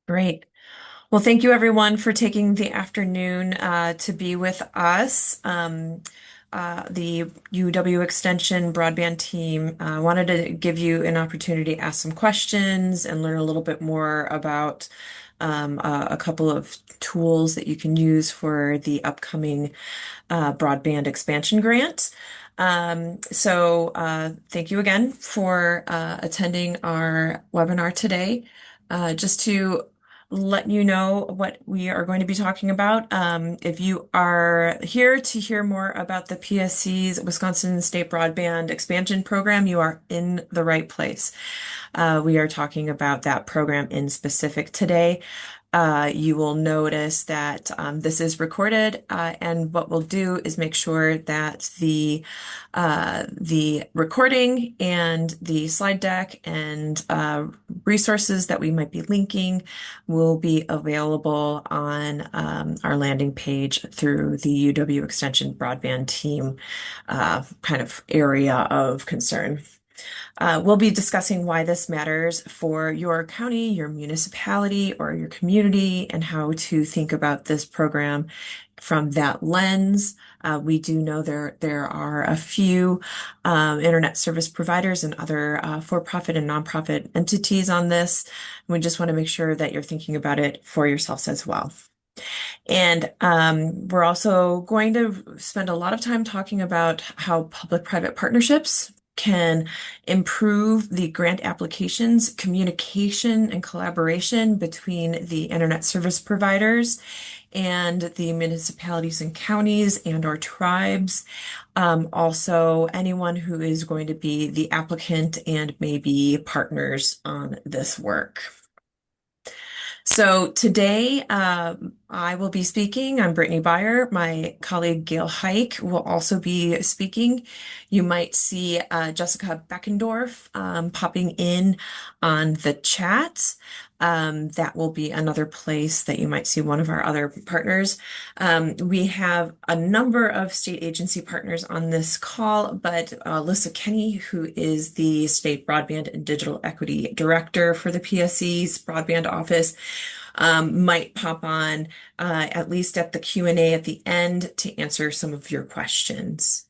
Great. Well, thank you everyone for taking the afternoon to be with us. The UW Extension Broadband team wanted to give you an opportunity to ask some questions and learn a little bit more about a couple of tools that you can use for the upcoming broadband expansion grant. Thank you again for attending our webinar today. Just to let you know what we are going to be talking about. If you are here to hear more about the PSC's Wisconsin State Broadband Expansion Program, you are in the right place. We are talking about that program in specific today. You will notice that this is recorded, and what we'll do is make sure that the recording and the slide deck and resources that we might be linking will be available on our landing page through the UW Extension Broadband team kind of area of concern. We'll be discussing why this matters for your county, your municipality, or your community, and how to think about this program from that lens. We do know there are a few internet service providers and other for-profit and nonprofit entities on this. We just want to make sure that you're thinking about it for yourselves as well. And we're also going to spend a lot of time talking about how public-private partnerships can improve the grant applications, communication, and collaboration between the internet service providers and the municipalities and counties and our tribes. Also, anyone who is going to be the applicant and maybe partners on this work. So today I will be speaking. I'm Brittany Beyer. My colleague Gail Huycke will also be speaking. You might see Jessica Beckendorf popping in on the chat. That will be another place that you might see one of our other partners. We have a number of state agency partners on this call, but Alyssa Kenny, who is the State Broadband and Digital Equity Director for the PSC's Broadband Office, might pop on at least at the Q&A at the end to answer some of your questions.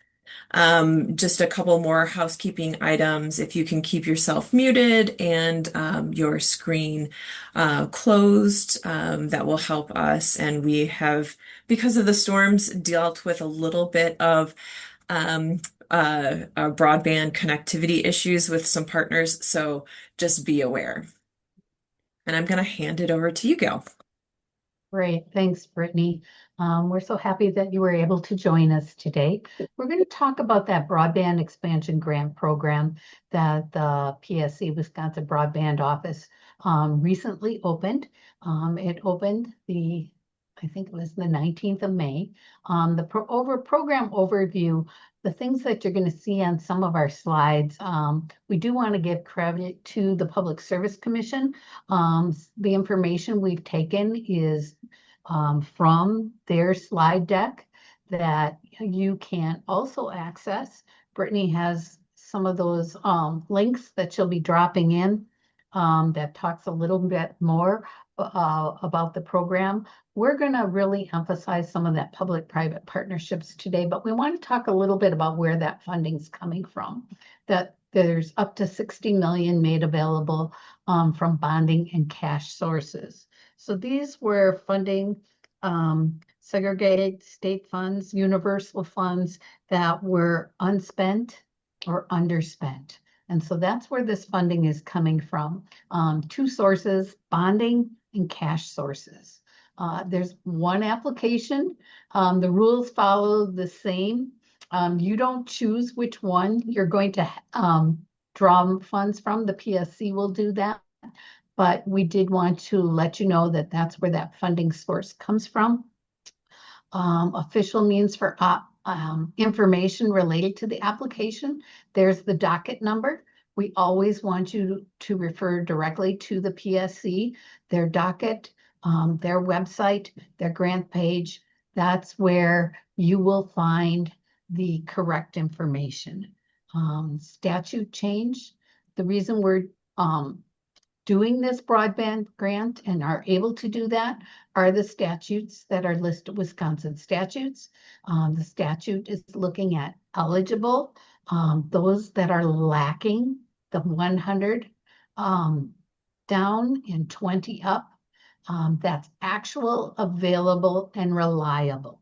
Just a couple more housekeeping items. If you can keep yourself muted and your screen closed, that will help us. And we have, because of the storms, dealt with a little bit of broadband connectivity issues with some partners. So just be aware. And I'm going to hand it over to you, Gail. Great, thanks, Brittany. We're so happy that you were able to join us today. We're going to talk about that broadband expansion grant program that the PSC Wisconsin Broadband Office recently opened. It opened I think it was the 19th of May. The program overview, the things that you're going to see on some of our slides, we do want to give credit to the Public Service Commission. The information we've taken is from their slide deck that you can also access. Brittany has some of those links that she'll be dropping in that talks a little bit more about the program. We're going to really emphasize some of that public-private partnerships today, but we want to talk a little bit about where that funding's coming from. That there's up to 60 million made available from bonding and cash sources. So these were funding segregated state funds, universal funds that were unspent or underspent. And so that's where this funding is coming from. Two sources, bonding and cash sources. There's one application. The rules follow the same. You don't choose which one you're going to draw funds from. The PSC will do that. But we did want to let you know that that's where that funding source comes from. Official means for information related to the application. There's the docket number. We always want you to refer directly to the PSC, their docket, their website, their grant page. That's where you will find the correct information. Statute change. The reason we're doing this broadband grant and are able to do that are the statutes that are listed, Wisconsin statutes. The statute is looking at eligible, those that are lacking the 100 down and 20 up. That's actual, available, and reliable.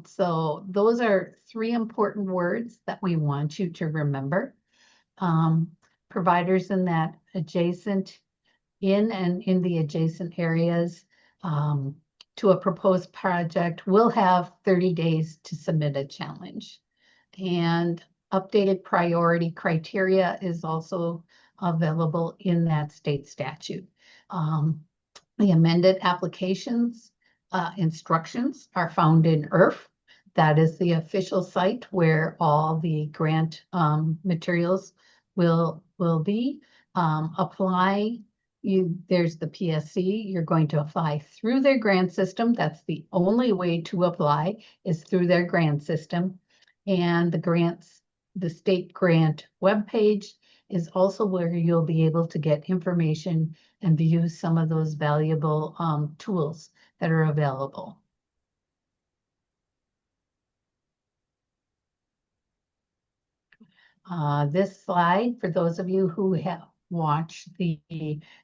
So those are three important words that we want you to remember. Providers in that adjacent, in the adjacent areas to a proposed project will have 30 days to submit a challenge. And updated priority criteria is also available in that state statute. The amended applications instructions are found in IRF. That is the official site where all the grant materials will be. Apply, there's the PSC. You're going to apply through their grant system. That's the only way to apply, is through their grant system. And the state grant webpage is also where you'll be able to get information and view some of those valuable tools that are available. This slide, for those of you who have watched the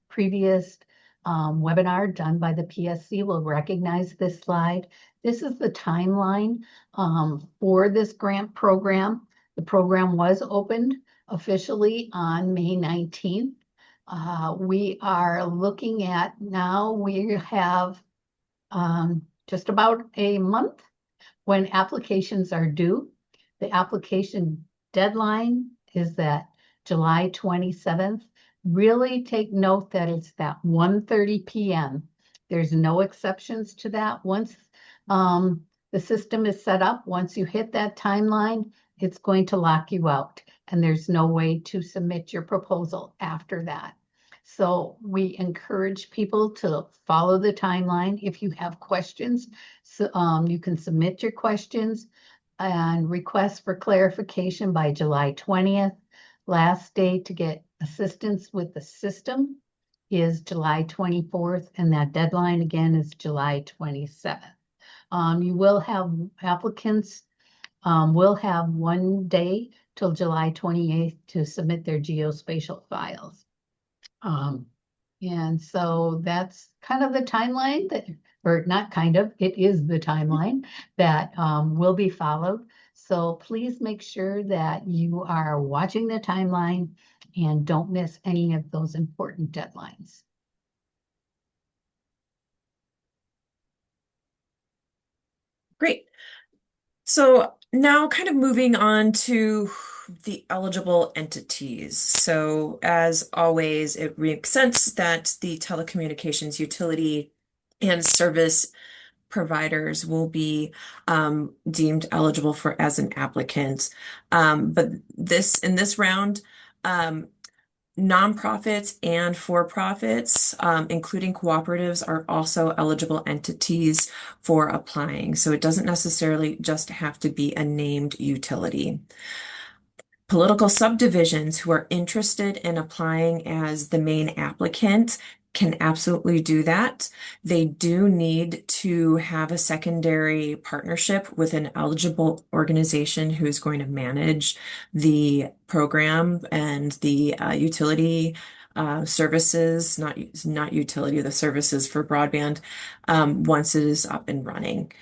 previous webinar done by the PSC, will recognize this slide. This is the timeline for this grant program. The program was opened officially on May 19th. We are looking at now, we have just about a month when applications are due. The application deadline is that July 27th. Really take note that it's that 1:30 p.m. There's no exceptions to that. Once the system is set up, once you hit that timeline, it's going to lock you out, and there's no way to submit your proposal after that. So we encourage people to follow the timeline. If you have questions, so, you can submit your questions and request for clarification by July 20th. Last day to get assistance with the system is July 24th, and that deadline again is July 27th. You will have applicants will have 1 day till July 28th to submit their geospatial files. And so that's kind of the timeline that, or not kind of, it is the timeline that will be followed. So please make sure that you are watching the timeline and don't miss any of those important deadlines. Great. So now kind of moving on to the eligible entities. So as always, it makes sense that the telecommunications utility and service providers will be deemed eligible for as an applicant. But in this round, nonprofits and for-profits, including cooperatives, are also eligible entities for applying. So it doesn't necessarily just have to be a named utility. Political subdivisions who are interested in applying as the main applicant can absolutely do that. They do need to have a secondary partnership with an eligible organization who's going to manage the program and the utility services, not utility, the services for broadband, once it is up and running.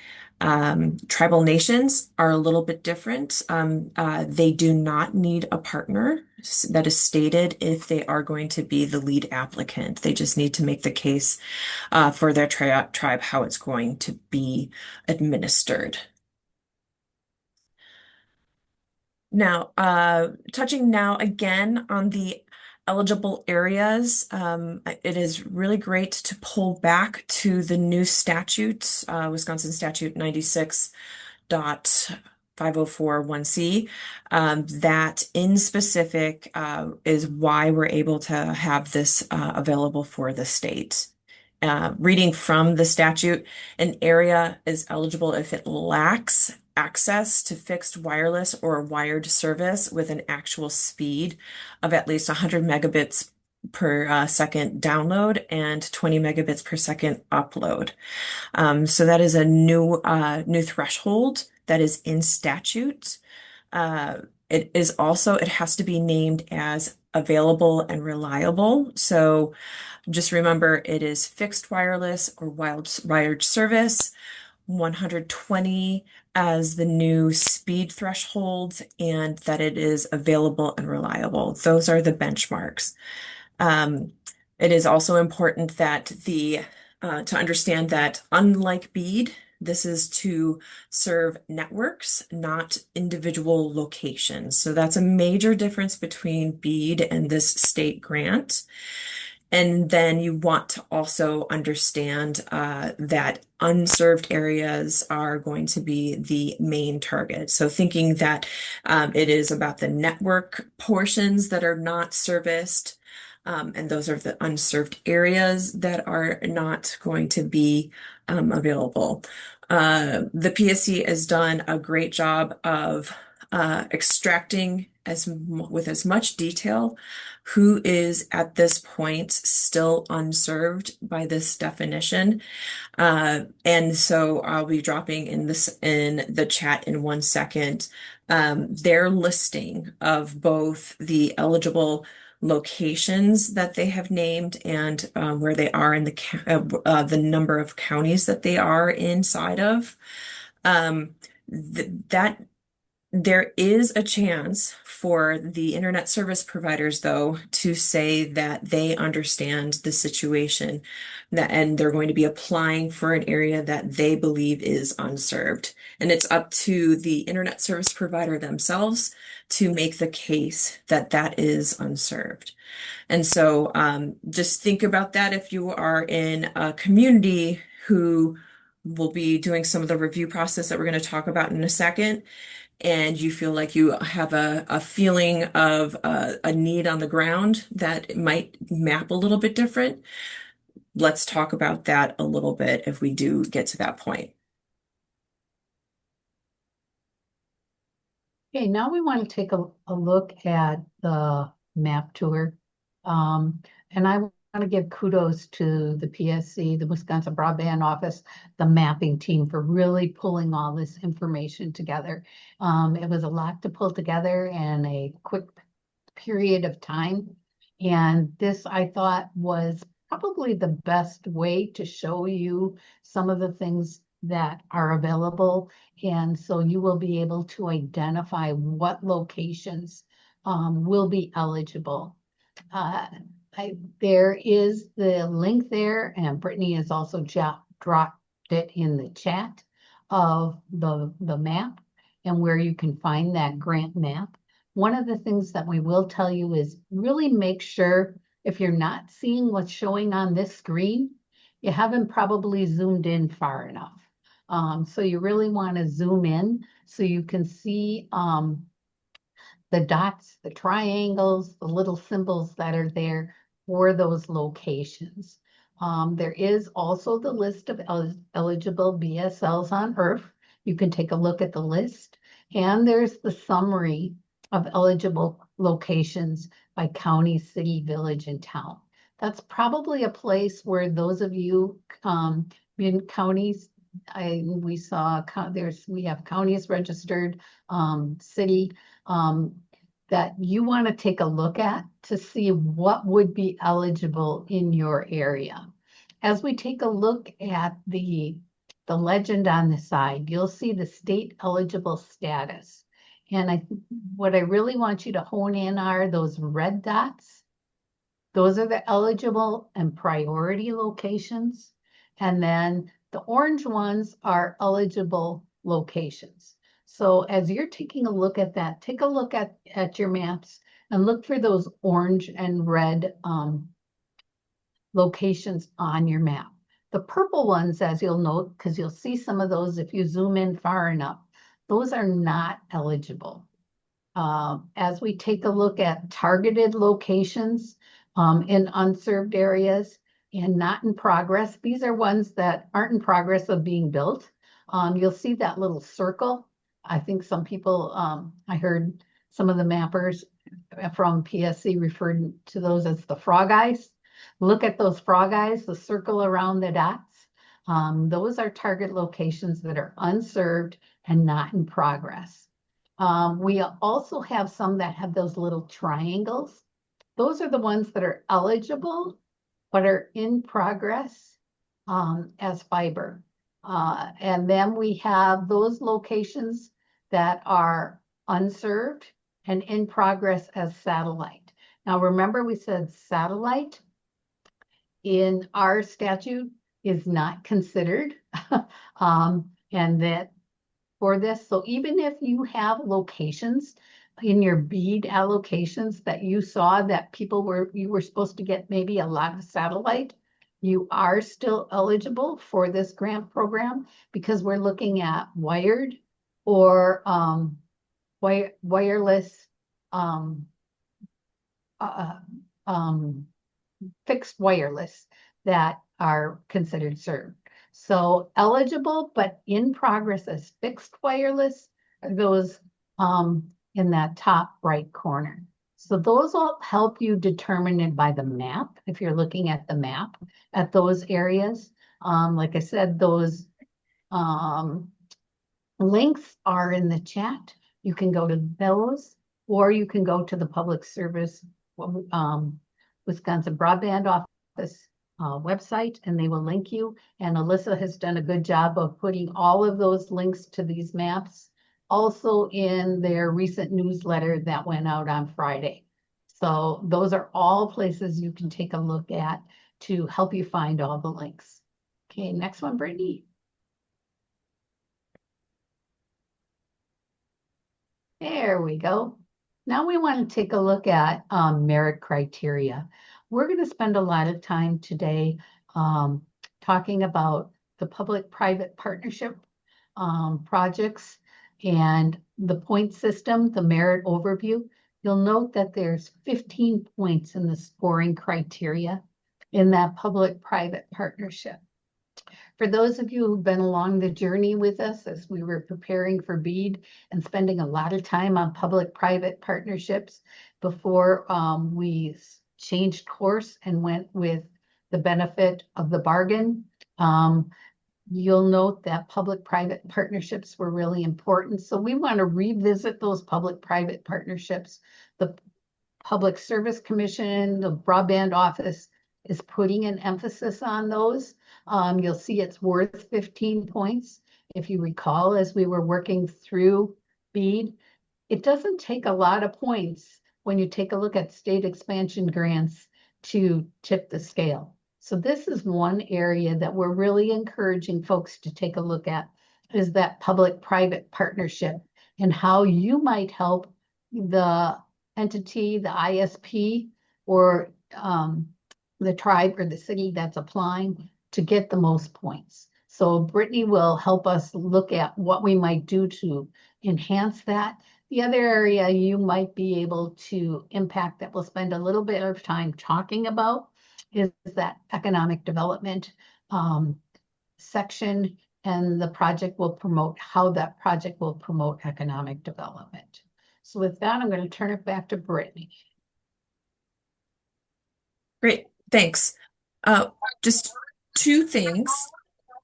Tribal nations are a little bit different. They do not need a partner that is stated if they are going to be the lead applicant. They just need to make the case for their tribe, how it's going to be administered. Now, touching now again on the eligible areas, it is really great to pull back to the new statute, Wisconsin Statute 96.5041C, that in specific is why we're able to have this available for the state. Reading from the statute, an area is eligible if it lacks access to fixed wireless or wired service with an actual speed of at least 100 megabits per second download and 20 megabits per second upload. So that is a new threshold that is in statute. It has to be named as available and reliable. So just remember it is fixed wireless or wired service, 120 as the new speed threshold, and that it is available and reliable. Those are the benchmarks. Um, it is also important that to understand that unlike BEAD, this is to serve networks, not individual locations. So that's a major difference between BEAD and this state grant. And then you want to also understand that unserved areas are going to be the main target. So thinking that it is about the network portions that are not serviced, and those are the unserved areas that are not going to be available. The PSC has done a great job of extracting with as much detail who is at this point still unserved by this definition. And so I'll be dropping in the chat in 1 second, their listing of both the eligible locations that they have named and where they are in the number of counties that they are inside of. That there is a chance for the internet service providers, though, to say that they understand the situation and they're going to be applying for an area that they believe is unserved. And it's up to the internet service provider themselves to make the case that that is unserved. And so just think about that if you are in a community who will be doing some of the review process that we're going to talk about in a second, and you feel like you have a feeling of a need on the ground that it might map a little bit different. Let's talk about that a little bit if we do get to that point. Okay, now we want to take a look at the map tour. And I want to give kudos to the PSC, the Wisconsin Broadband Office, the mapping team for really pulling all this information together. It was a lot to pull together in a quick period of time. And this, I thought, was probably the best way to show you some of the things that are available. And so you will be able to identify what locations will be eligible. Uh, there is the link there, and Brittany has also dropped it in the chat of the map and where you can find that grant map. One of the things that we will tell you is really make sure if you're not seeing what's showing on this screen, you haven't probably zoomed in far enough. So you really want to zoom in so you can see the dots, the triangles, the little symbols that are there for those locations. There is also the list of eligible BSLs on Earth. You can take a look at the list. And there's the summary of eligible locations by county, city, village, and town. That's probably a place where those of you in counties, we have counties registered, city, that you want to take a look at to see what would be eligible in your area. As we take a look at the legend on the side, you'll see the state eligible status. And what I really want you to hone in are those red dots. Those are the eligible and priority locations. And then the orange ones are eligible locations. So as you're taking a look at that, take a look at your maps and look for those orange and red locations on your map. The purple ones, as you'll note, because you'll see some of those if you zoom in far enough, those are not eligible. As we take a look at targeted locations in unserved areas and not in progress, these are ones that aren't in progress of being built. You'll see that little circle. I think some people, I heard some of the mappers from PSC referred to those as the frog eyes. Look at those frog eyes, the circle around the dots. Those are target locations that are unserved and not in progress. We also have some that have those little triangles. Those are the ones that are eligible, but are in progress as fiber. And then we have those locations that are unserved and in progress as satellite. Now, remember we said satellite in our statute is not considered. And that for this, so even if you have locations in your BEAD allocations that you saw that you were supposed to get maybe a lot of satellite, you are still eligible for this grant program because we're looking at wired or wireless uh, um, fixed wireless that are considered served. So eligible, but in progress as fixed wireless are those in that top right corner. So those will help you determine it by the map, if you're looking at the map at those areas. Like I said, those links are in the chat. You can go to those, or you can go to the Public Service Wisconsin Broadband Office website, and they will link you. And Alyssa has done a good job of putting all of those links to these maps also in their recent newsletter that went out on Friday. So those are all places you can take a look at to help you find all the links. Okay, next one, Brittany. There we go. Now we want to take a look at merit criteria. We're going to spend a lot of time today talking about the public-private partnership projects and the point system, the merit overview. You'll note that there's 15 points in the scoring criteria in that public-private partnership. For those of you who've been along the journey with us as we were preparing for BEAD and spending a lot of time on public-private partnerships before we changed course and went with the benefit of the bargain, you'll note that public-private partnerships were really important. So we want to revisit those public-private partnerships. The Public Service Commission, the Broadband Office is putting an emphasis on those. You'll see it's worth 15 points. If you recall, as we were working through BEAD, it doesn't take a lot of points when you take a look at state expansion grants to tip the scale. So this is one area that we're really encouraging folks to take a look at, is that public-private partnership and how you might help the entity, the ISP, or the tribe or the city that's applying to get the most points. So Brittany will help us look at what we might do to enhance that. The other area you might be able to impact that we'll spend a little bit of time talking about is that economic development section, and the project will promote how that project will promote economic development. So with that, I'm going to turn it back to Brittany. Great, thanks. Just two things.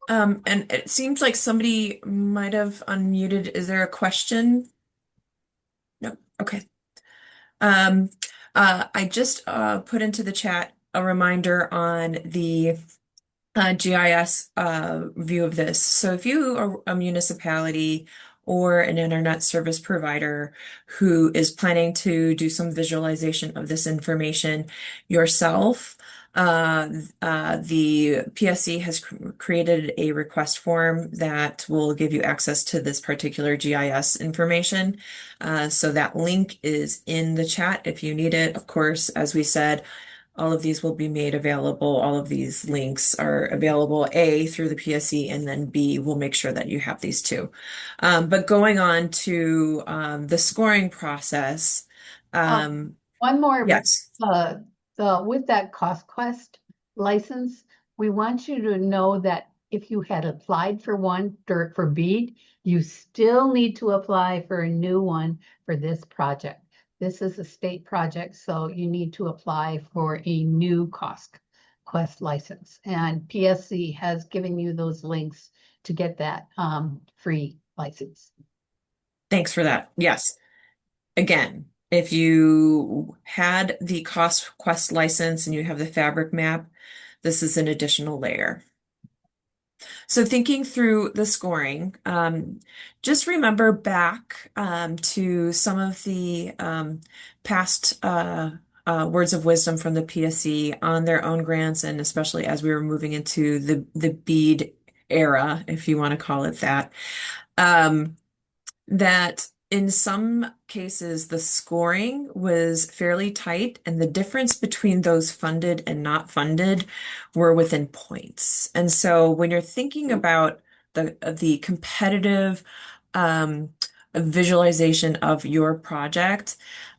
And it seems like somebody might have unmuted. Is there a question? No. Okay. I just put into the chat a reminder on the GIS view of this. So if you are a municipality or an internet service provider who is planning to do some visualization of this information yourself, the PSC has created a request form that will give you access to this particular GIS information. So that link is in the chat if you need it. Of course, as we said, all of these will be made available. All of these links are available, A, through the PSC, and then B, we'll make sure that you have these too. But going on to the scoring process. One more. Yes. With that CostQuest license, we want you to know that if you had applied for one for BEAD, You still need to apply for a new one for this project. This is a state project, so you need to apply for a new cost quest license. And PSC has given you those links to get that free license. Thanks for that. Yes. Again, if you had the cost quest license and you have the fabric map, this is an additional layer. So thinking through the scoring, just remember back to some of the past words of wisdom from the PSC on their own grants, and especially as we were moving into the BEAD era, if you want to call it that. Um, that in some cases the scoring was fairly tight, and the difference between those funded and not funded were within points. And so when you're thinking about the competitive um, visualization of your project,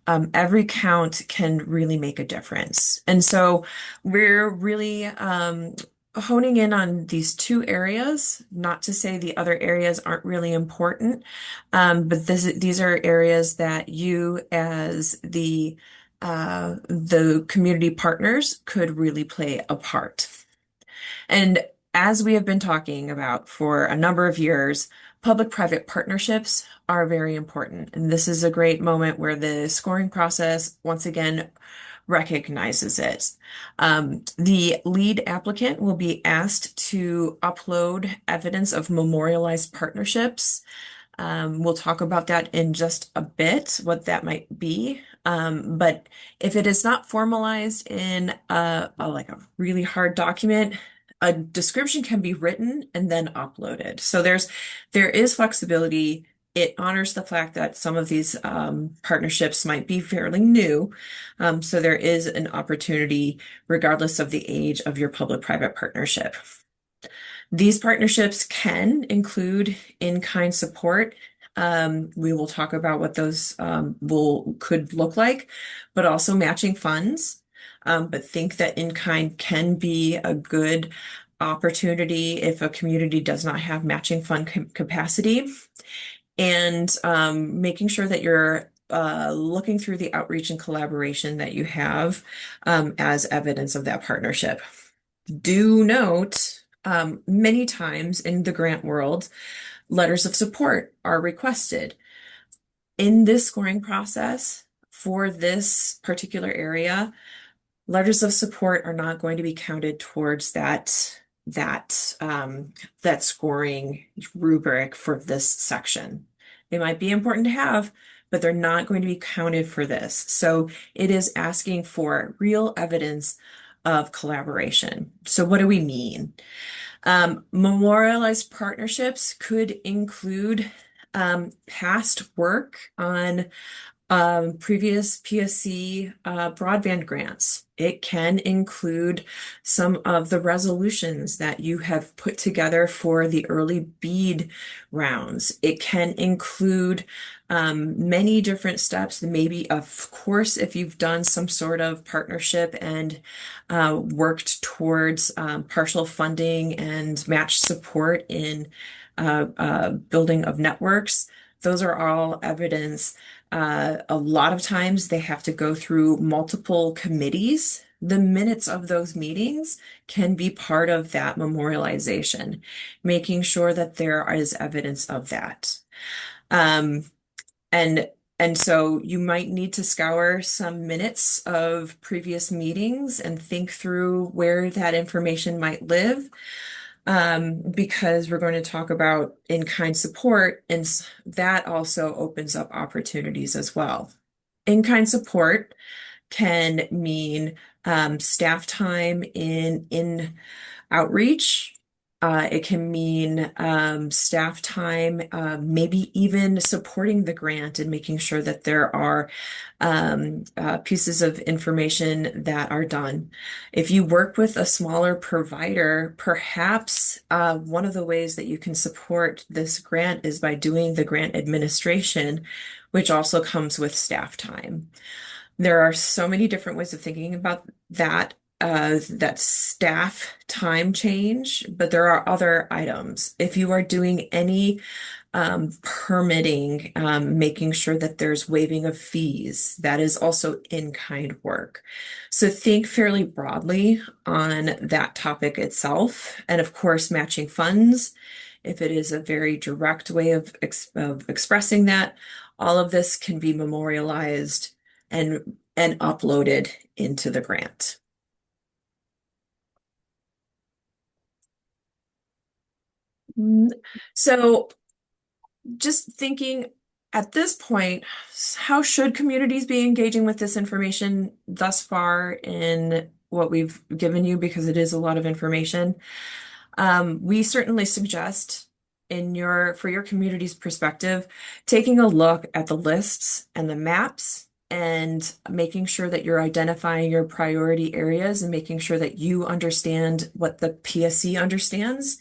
every count can really make a difference. And so we're really honing in on these two areas, not to say the other areas aren't really important, but these are areas that you as the community partners could really play a part. And as we have been talking about for a number of years, public-private partnerships are very important. And this is a great moment where the scoring process, once again, recognizes it. The lead applicant will be asked to upload evidence of memorialized partnerships. We'll talk about that in just a bit, what that might be. But if it is not formalized in like a really hard document, a description can be written and then uploaded. So there is flexibility. It honors the fact that some of these partnerships might be fairly new. So there is an opportunity regardless of the age of your public-private partnership. These partnerships can include in-kind support. We will talk about what those could look like, but also matching funds. But think that in-kind can be a good opportunity if a community does not have matching fund capacity. And making sure that you're looking through the outreach and collaboration that you have as evidence of that partnership. Do note, many times in the grant world, letters of support are requested. In this scoring process for this particular area, letters of support are not going to be counted towards that scoring rubric for this section. They might be important to have, but they're not going to be counted for this. So it is asking for real evidence of collaboration. So what do we mean? Memorialized partnerships could include past work on previous PSC broadband grants. It can include some of the resolutions that you have put together for the early BEAD rounds. It can include many different steps. Maybe, of course, if you've done some sort of partnership and worked towards partial funding and match support in building of networks, those are all evidence. A lot of times they have to go through multiple committees. The minutes of those meetings can be part of that memorialization, making sure that there is evidence of that. Um, and and so you might need to scour some minutes of previous meetings and think through where that information might live, because we're going to talk about in-kind support, and that also opens up opportunities as well. In-kind support can mean staff time in outreach. It can mean staff time, maybe even supporting the grant and making sure that there are pieces of information that are done. If you work with a smaller provider, perhaps one of the ways that you can support this grant is by doing the grant administration, which also comes with staff time. There are so many different ways of thinking about that staff time change, but there are other items. If you are doing any permitting, making sure that there's waiving of fees. That is also in-kind work. So think fairly broadly on that topic itself. And of course, matching funds, if it is a very direct way of expressing that, all of this can be memorialized and uploaded into the grant. Mm, So just thinking at this point, how should communities be engaging with this information thus far in what we've given you? Because it is a lot of information. We certainly suggest for your community's perspective, taking a look at the lists and the maps and making sure that you're identifying your priority areas and making sure that you understand what the PSC understands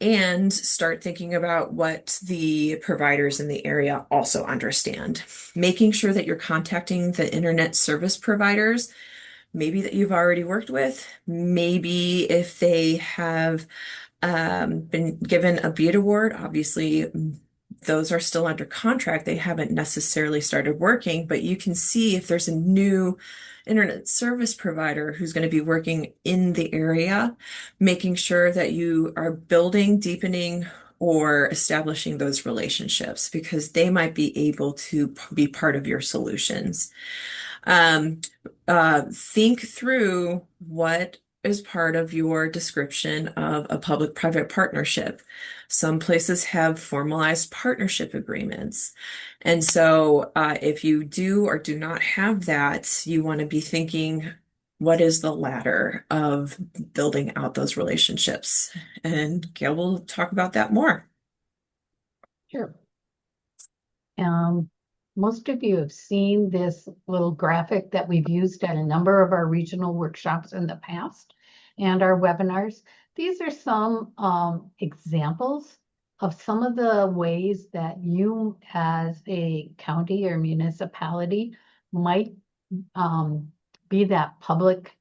and start thinking about what the providers in the area also understand. Making sure that you're contacting the internet service providers, maybe that you've already worked with, maybe if they have been given a BEAD award. Obviously, those are still under contract. They haven't necessarily started working, but you can see if there's a new internet service provider who's going to be working in the area, making sure that you are building, deepening, or establishing those relationships because they might be able to be part of your solutions. Um, think through what is part of your description of a public-private partnership. Some places have formalized partnership agreements. And so if you do or do not have that, you want to be thinking, what is the ladder of building out those relationships? And Gail will talk about that more. Sure. Um, Most of you have seen this little graphic that we've used at a number of our regional workshops in the past and our webinars. These are some examples of some of the ways that you as a county or municipality might be that public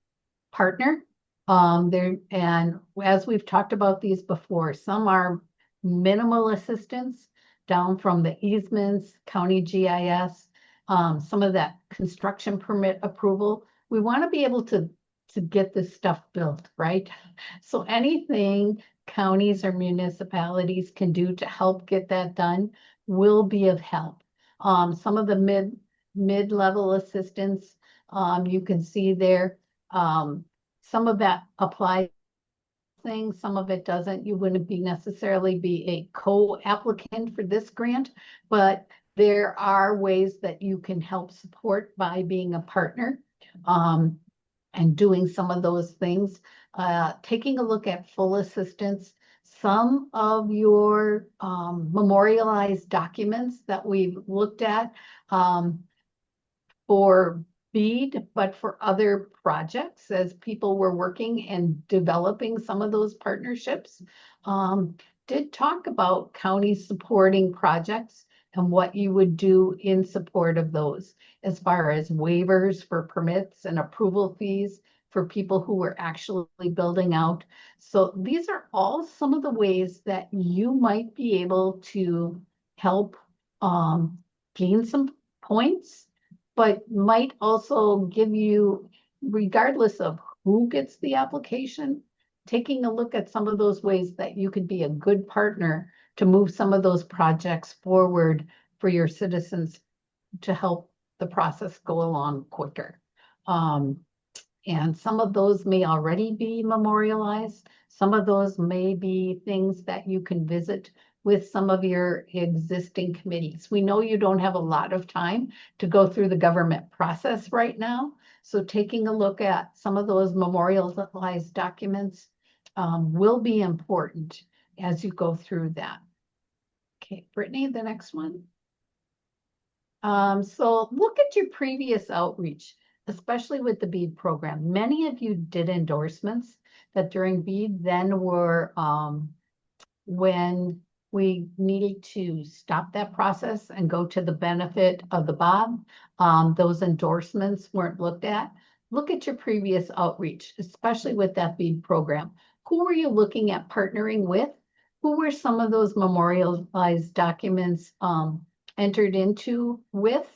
partner. And as we've talked about these before, some are minimal assistance down from the easements, county GIS, some of that construction permit approval. We want to be able to get this stuff built, right? So anything counties or municipalities can do to help get that done will be of help. Some of the mid-level assistance you can see there. Some of that applies things, some of it doesn't. You wouldn't be necessarily be a co-applicant for this grant, but there are ways that you can help support by being a partner and doing some of those things. Taking a look at full assistance, some of your memorialized documents that we've looked at for BEAD, but for other projects as people were working and developing some of those partnerships. Did talk about counties supporting projects and what you would do in support of those as far as waivers for permits and approval fees for people who were actually building out. So these are all some of the ways that you might be able to help gain some points, but might also give you, regardless of who gets the application, taking a look at some of those ways that you could be a good partner to move some of those projects forward for your citizens to help the process go along quicker. And some of those may already be memorialized. Some of those may be things that you can visit with some of your existing committees. We know you don't have a lot of time to go through the government process right now. So taking a look at some of those memorialized documents will be important as you go through that. Okay, Brittany, the next one. So look at your previous outreach, especially with the BEAD program. Many of you did endorsements that during BEAD then were when we needed to stop that process and go to the benefit of the BOB. Those endorsements weren't looked at. Look at your previous outreach, especially with that BEAD program. Who were you looking at partnering with? who were some of those memorialized documents entered into with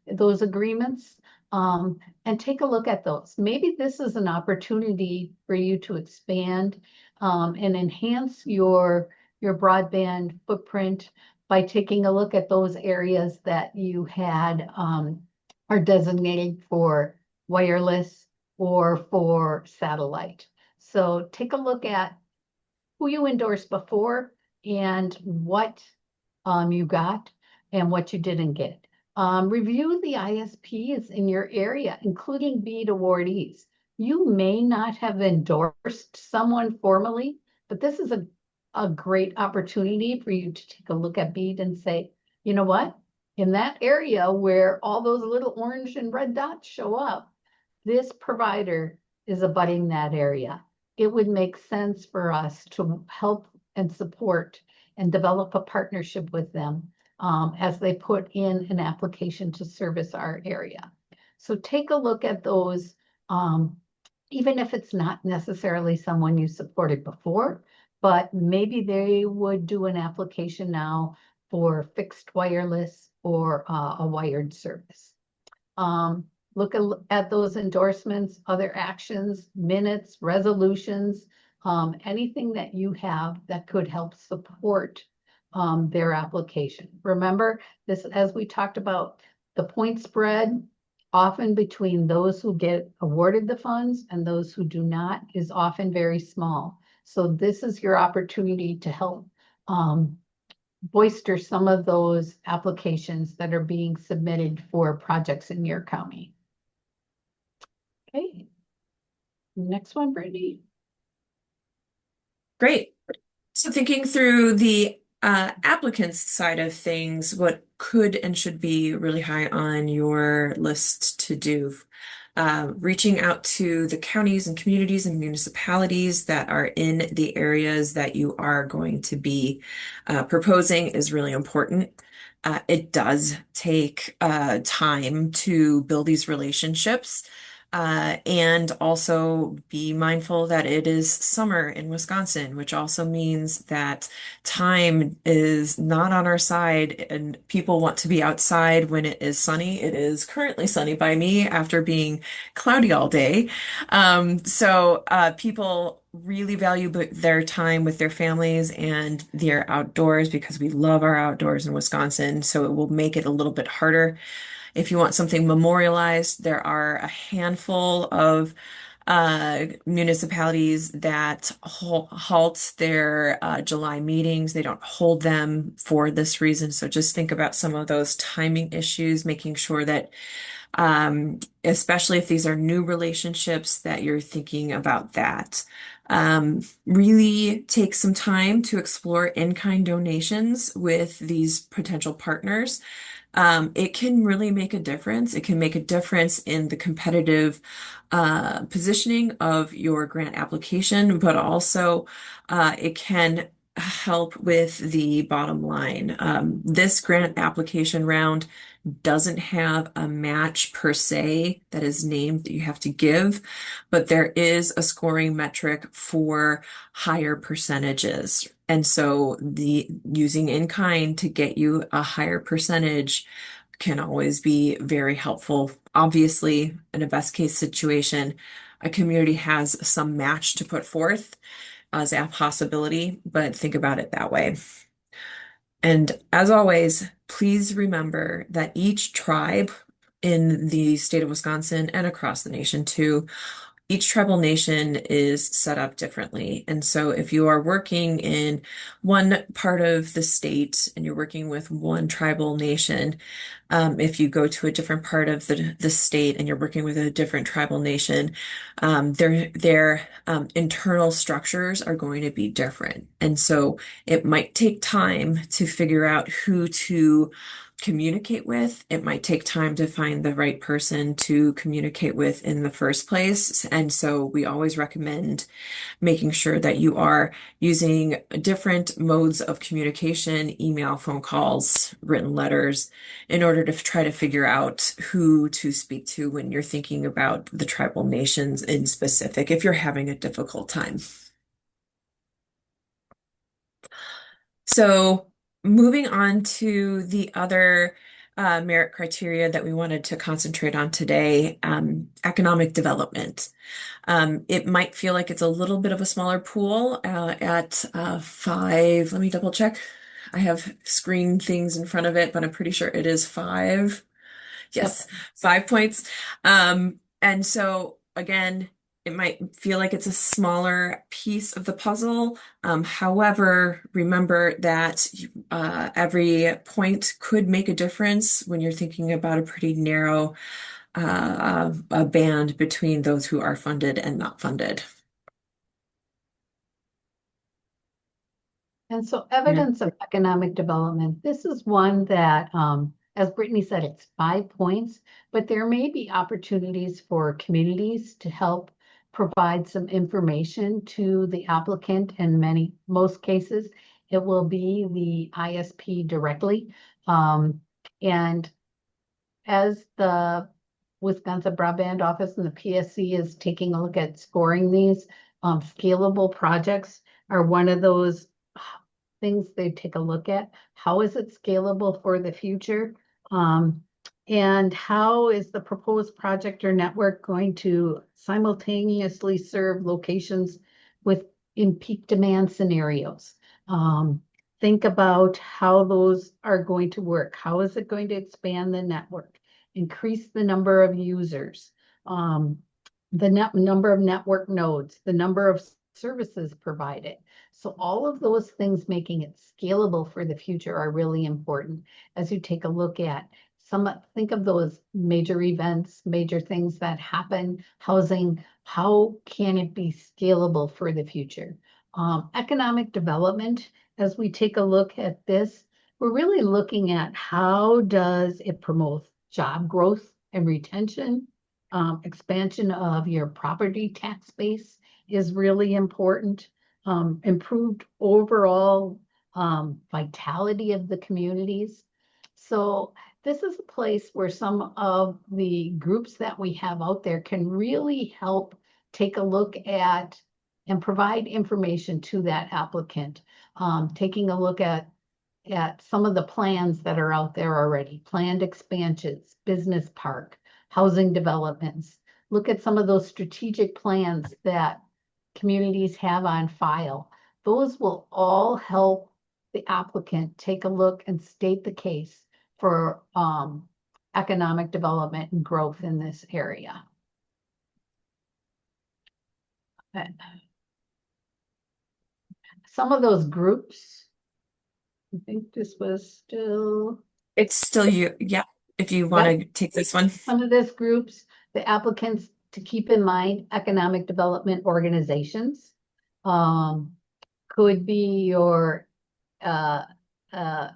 those agreements? And take a look at those. Maybe this is an opportunity for you to expand and enhance your broadband footprint by taking a look at those areas that you had are designated for wireless or for satellite. So take a look at who you endorsed before and what you got and what you didn't get. Review the ISPs in your area, including BEAD awardees. You may not have endorsed someone formally, but this is a great opportunity for you to take a look at BEAD and say, you know what? In that area where all those little orange and red dots show up, this provider is abutting that area. It would make sense for us to help and support and develop a partnership with them as they put in an application to service our area. So take a look at those, even if it's not necessarily someone you supported before, but maybe they would do an application now for fixed wireless or a wired service. Look at those endorsements, other actions, minutes, resolutions, anything that you have that could help support their application. Remember this, as we talked about, the point spread often between those who get awarded the funds and those who do not is often very small. So this is your opportunity to help bolster some of those applications that are being submitted for projects in your county. Okay, next one, Brittany. Great. So thinking through the applicants side of things, what could and should be really high on your list to do? Reaching out to the counties and communities and municipalities that are in the areas that you are going to be proposing is really important. It does take time to build these relationships. And also be mindful that it is summer in Wisconsin, which also means that time is not on our side and people want to be outside when it is sunny. It is currently sunny by me after being cloudy all day. So people really value their time with their families and their outdoors because we love our outdoors in Wisconsin. So it will make it a little bit harder if you want something memorialized. There are a handful of municipalities that halt their July meetings. They don't hold them for this reason. So just think about some of those timing issues, making sure that, especially if these are new relationships, that you're thinking about that. Really take some time to explore in-kind donations with these potential partners. It can really make a difference. It can make a difference in the competitive positioning of your grant application, but also it can help with the bottom line. This grant application round doesn't have a match per se that is named that you have to give, but there is a scoring metric for higher percentages. And so the using in kind to get you a higher percentage can always be very helpful. Obviously, in a best case situation, a community has some match to put forth as a possibility, but think about it that way. And as always, please remember that each tribe in the state of Wisconsin and across the nation too, each tribal nation is set up differently. And so if you are working in one part of the state and you're working with one tribal nation, if you go to a different part of the state and you're working with a different tribal nation, their internal structures are going to be different. And so it might take time to figure out who to communicate with. It might take time to find the right person to communicate with in the first place. And so we always recommend making sure that you are using different modes of communication, email, phone calls, written letters, in order to try to figure out who to speak to when you're thinking about the tribal nations in specific, if you're having a difficult time. So moving on to the other merit criteria that we wanted to concentrate on today, economic development. It might feel like it's a little bit of a smaller pool at five. Let me double check. I have screen things in front of it, but I'm pretty sure it is five. Yep. Yes, 5 points. And so again, it might feel like it's a smaller piece of the puzzle. However, remember that every point could make a difference when you're thinking about a pretty narrow a band between those who are funded and not funded. And so Yeah. evidence of economic development, this is one that, as Brittany said, it's 5 points, but there may be opportunities for communities to help provide some information to the applicant. In most cases, it will be the ISP directly. And as the Wisconsin Broadband Office and the PSC is taking a look at scoring these, scalable projects are one of those things they take a look at. How is it scalable for the future? Um, and how is the proposed project or network going to simultaneously serve locations with in peak demand scenarios? Think about how those are going to work. How is it going to expand the network, increase the number of users, um, the number of network nodes, the number of services provided. So all of those things making it scalable for the future are really important as you take a look at think of those major events, major things that happen, housing, how can it be scalable for the future? Economic development, as we take a look at this, we're really looking at how does it promote job growth and retention, expansion of your property tax base is really important. Improved overall vitality of the communities. So this is a place where some of the groups that we have out there can really help take a look at and provide information to that applicant. Taking a look at some of the plans that are out there already, planned expansions, business park, housing developments. Look at some of those strategic plans that communities have on file. Those will all help the applicant take a look and state the case for economic development and growth in this area. Some of those groups, I think this was still, It's still you. Yeah. If you want yep, to take this one. some of these groups, the applicants to keep in mind economic development organizations. Um, could be your uh, uh,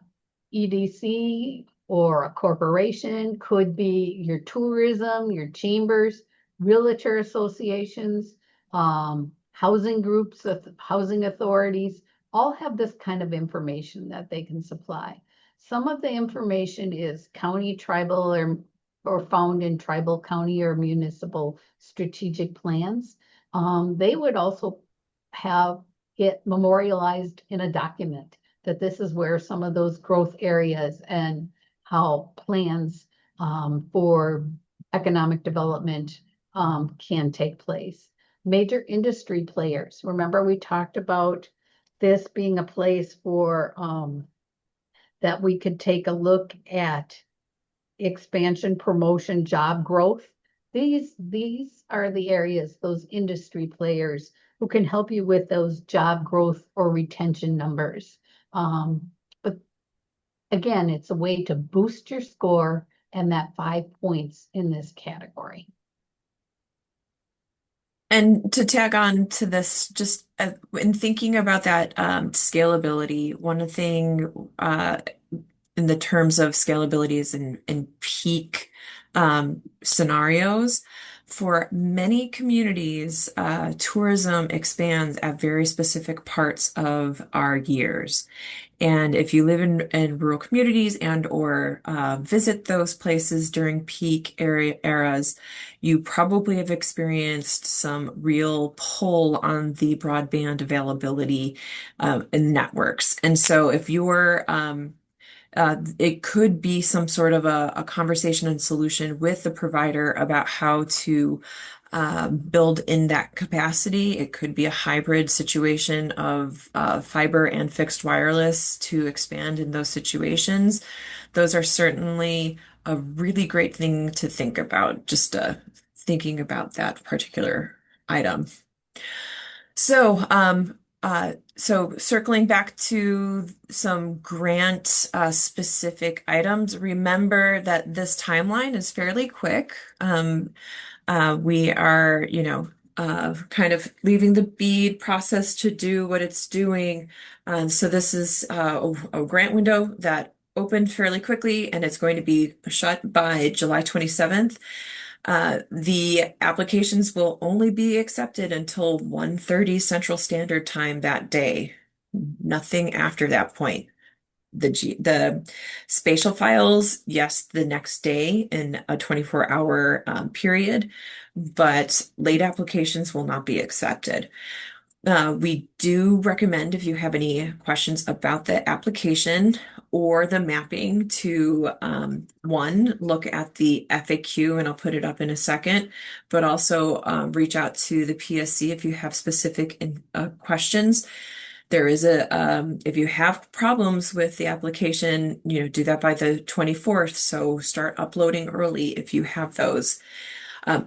EDC or a corporation, could be your tourism, your chambers, realtor associations, housing groups, housing authorities, all have this kind of information that they can supply. Some of the information is county, tribal, or found in tribal, county, or municipal strategic plans. They would also have it memorialized in a document that this is where some of those growth areas and how plans for economic development can take place. Major industry players. Remember, we talked about this being a place for that we could take a look at expansion, promotion, job growth. These are the areas, those industry players who can help you with those job growth or retention numbers. But again, it's a way to boost your score and that 5 points in this category. And to tag on to this, just in thinking about that scalability, one thing in the terms of scalability is in peak scenarios. For many communities, tourism expands at very specific parts of our years. And if you live in rural communities and or visit those places during peak area eras, you probably have experienced some real pull on the broadband availability in networks. And so if you're it could be some sort of a conversation and solution with the provider about how to build in that capacity. It could be a hybrid situation of fiber and fixed wireless to expand in those situations. Those are certainly a really great thing to think about, just thinking about that particular item. So circling back to some grant specific items, remember that this timeline is fairly quick. We are, kind of leaving the bead process to do what it's doing. So this is a grant window that opened fairly quickly, and it's going to be shut by July 27th. The applications will only be accepted until 1:30 Central Standard Time that day. Nothing after that point. The spatial files, yes, the next day in a 24-hour period, but late applications will not be accepted. We do recommend if you have any questions about the application or the mapping to one, look at the FAQ, and I'll put it up in a second, but also reach out to the PSC if you have specific questions. There is if you have problems with the application, do that by the 24th. So start uploading early if you have those.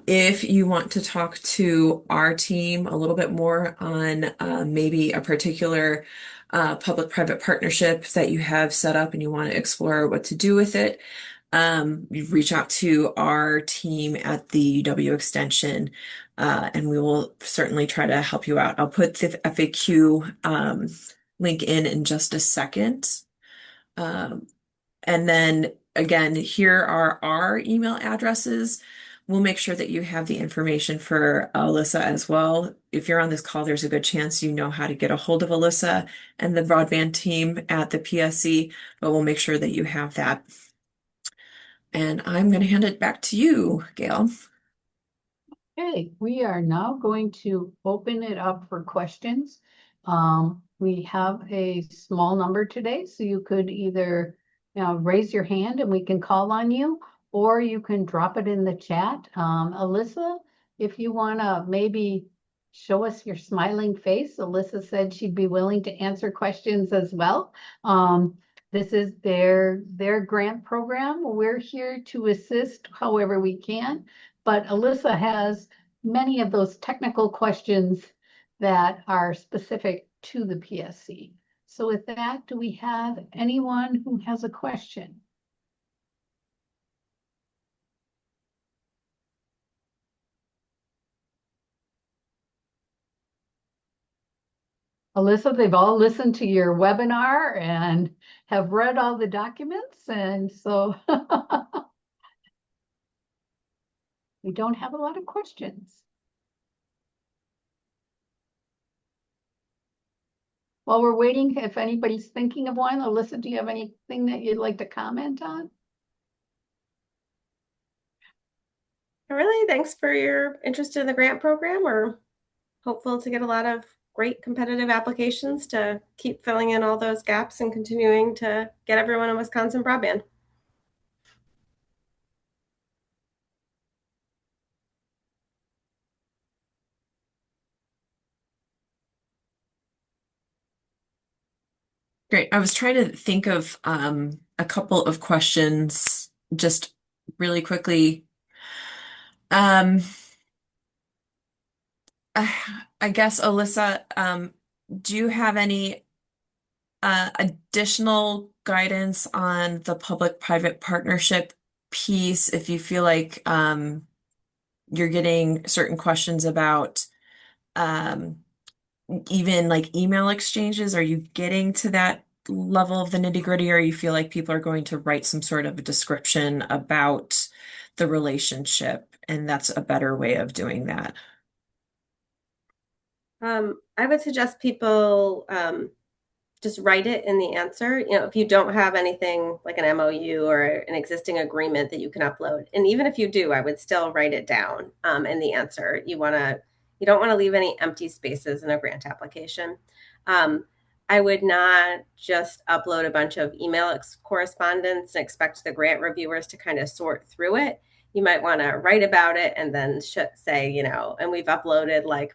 If you want to talk to our team a little bit more on maybe a particular public-private partnership that you have set up and you want to explore what to do with it, you reach out to our team at the UW Extension, and we will certainly try to help you out. I'll put the FAQ link in just a second. Um, and then again, here are our email addresses. We'll make sure that you have the information for Alyssa as well. If you're on this call, there's a good chance you know how to get a hold of Alyssa and the broadband team at the PSC, but we'll make sure that you have that. And I'm going to hand it back to you, Gail. Okay, we are now going to open it up for questions. We have a small number today, so you could either raise your hand and we can call on you, or you can drop it in the chat. Alyssa, if you want to maybe show us your smiling face, Alyssa said she'd be willing to answer questions as well. This is their grant program. We're here to assist however we can. But Alyssa has many of those technical questions that are specific to the PSC. So with that, do we have anyone who has a question? Alyssa, they've all listened to your webinar and have read all the documents, and so we don't have a lot of questions. While we're waiting, if anybody's thinking of one, Alyssa, do you have anything that you'd like to comment on? Really, thanks for your interest in the grant program. We're hopeful to get a lot of great competitive applications to keep filling in all those gaps and continuing to get everyone in Wisconsin broadband. Great. I was trying to think of a couple of questions just really quickly. Um, I guess, Alyssa, do you have any additional guidance on the public-private partnership piece if you feel like you're getting certain questions about um, even like email exchanges? Are you getting to that level of the nitty-gritty, or you feel like people are going to write some sort of a description about the relationship, and that's a better way of doing that? I would suggest people just write it in the answer. If you don't have anything like an MOU or an existing agreement that you can upload, and even if you do, I would still write it down in the answer. You don't want to leave any empty spaces in a grant application. I would not just upload a bunch of email correspondence and expect the grant reviewers to kind of sort through it. You might want to write about it and then say, and we've uploaded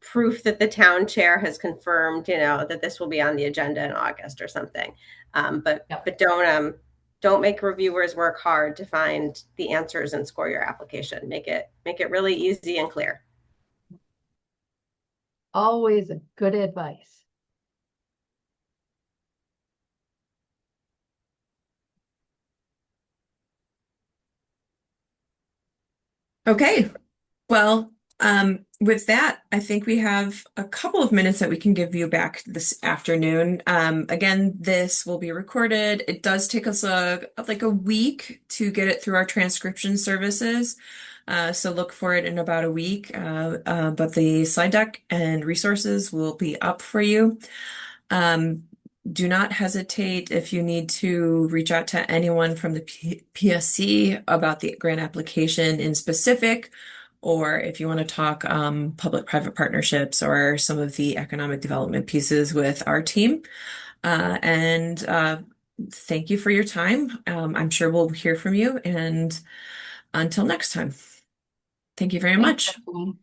proof that the town chair has confirmed, that this will be on the agenda in August or something. But don't make reviewers work hard to find the answers and score your application. Make it really easy and clear. Always a good advice. Okay. Well, with that, I think we have a couple of minutes that we can give you back this afternoon. Again, this will be recorded. It does take us like a week to get it through our transcription services. So look for it in about a week. But the slide deck and resources will be up for you. Do not hesitate if you need to reach out to anyone from the PSC about the grant application in specific, or if you want to talk public-private partnerships or some of the economic development pieces with our team. And thank you for your time. I'm sure we'll hear from you, and until next time. Thank you very much. Thanks, everyone.